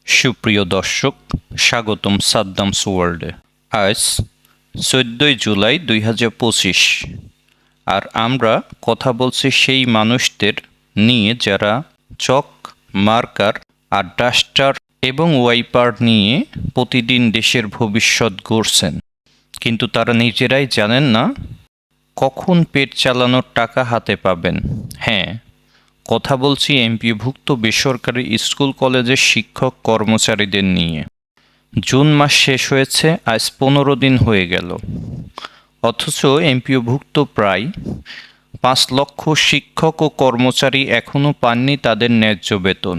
সুপ্রিয় দর্শক, স্বাগতম সাদ্দামস ওয়ার্ল্ডে। আজ 14 জুলাই 2025, আর আমরা কথা বলছি সেই মানুষদের নিয়ে যারা চক, মার্কার আর ডাস্টার এবং ওয়াইপার নিয়ে প্রতিদিন দেশের ভবিষ্যৎ গড়ছেন, কিন্তু তারা নিজেরাই জানেন না কখন পেট চালানোর টাকা হাতে পাবেন। হ্যাঁ, কথা বলছি এমপিওভুক্ত বেসরকারি স্কুল কলেজের শিক্ষক কর্মচারীদের নিয়ে। জুন মাস শেষ হয়েছে, আজ 15 দিন হয়ে গেল, অথচ এমপিওভুক্ত প্রায় 5 লক্ষ শিক্ষক ও কর্মচারী এখনও পাননি তাদের ন্যায্য বেতন।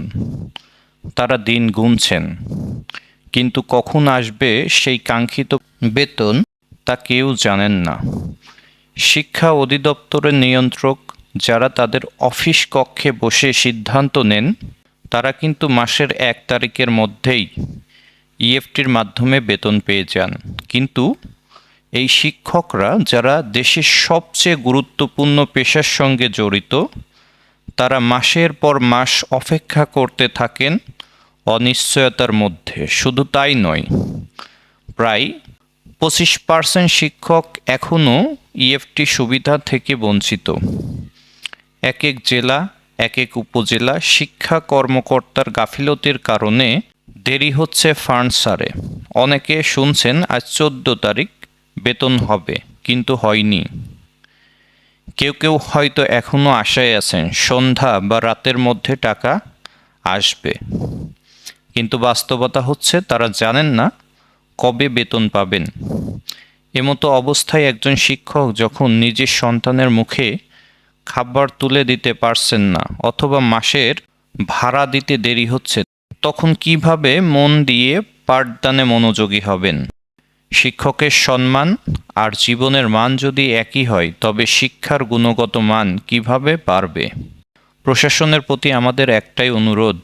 তারা দিন গুনছেন, কিন্তু কখন আসবে সেই কাঙ্ক্ষিত বেতন তা কেউ জানেন না। শিক্ষা অধিদপ্তরের নিয়ন্ত্রক যারা তাদের অফিস কক্ষে বসে সিদ্ধান্ত নেন, তারা কিন্তু মাসের 1 তারিখের মধ্যেই ইএফটির মাধ্যমে বেতন পেয়ে যান। কিন্তু এই শিক্ষকরা যারা দেশের সবচেয়ে গুরুত্বপূর্ণ পেশার সঙ্গে জড়িত, তারা মাসের পর মাস অপেক্ষা করতে থাকেন অনিশ্চয়তার মধ্যে। শুধু তাই নয়, প্রায় 25% শিক্ষক এখনও ইএফটি সুবিধা থেকে বঞ্চিত। এক এক জেলা, এক এক উপজেলা শিক্ষা কর্মকর্তার গাফিলতির কারণে দেরি হচ্ছে ফান্ড ছাড়ে। অনেকে শুনছেন আজ 14 তারিখ বেতন হবে, কিন্তু হয়নি। কেউ কেউ হয়তো এখনও আশায় আছেন সন্ধ্যা বা রাতের মধ্যে টাকা আসবে, কিন্তু বাস্তবতা হচ্ছে তারা জানেন না কবে বেতন পাবেন। এমতো অবস্থায় একজন শিক্ষক যখন নিজের সন্তানের মুখে খাবার তুলে দিতে পারছেন না, অথবা মাসের ভাড়া দিতে দেরি হচ্ছে, তখন কিভাবে মন দিয়ে পাঠদানে মনোযোগী হবেন? শিক্ষকের সম্মান আর জীবনের মান যদি একই হয়, তবে শিক্ষার গুণগত মান কিভাবে বাড়বে? প্রশাসনের প্রতি আমাদের একটাই অনুরোধ,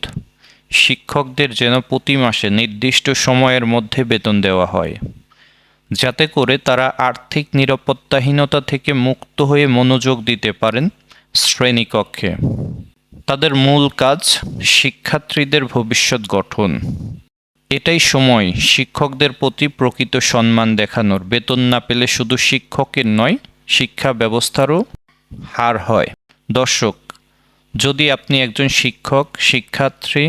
শিক্ষকদের যেন প্রতি মাসে নির্দিষ্ট সময়ের মধ্যে বেতন দেওয়া হয়, যাতে করে তারা আর্থিক নিরাপত্তাহীনতা থেকে মুক্ত হয়ে মনোযোগ দিতে পারেন শ্রেণীকক্ষে। তাদের মূল কাজ শিক্ষার্থীদের ভবিষ্যৎ গঠন। এটাই সময় শিক্ষকদের প্রতি প্রকৃত সম্মান দেখানোর। বেতন না পেলে শুধু শিক্ষকের নয়, শিক্ষা ব্যবস্থারও হার হয়। দর্শক, যদি আপনি একজন শিক্ষক, শিক্ষার্থী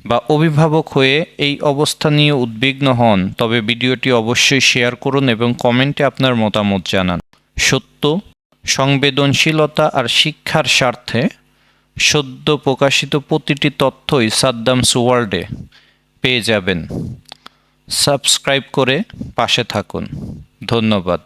বা অভিভাবক হয়ে এই অবস্থা নিয়ে উদ্বিগ্ন হন, তবে ভিডিওটি অবশ্যই শেয়ার করুন এবং কমেন্টে আপনার মতামত জানান। সত্য, সংবেদনশীলতা আর শিক্ষার স্বার্থে সদ্য প্রকাশিত প্রতিটি তথ্যই সাদ্দামস ওয়ার্ল্ডে পেয়ে যাবেন। সাবস্ক্রাইব করে পাশে থাকুন। ধন্যবাদ।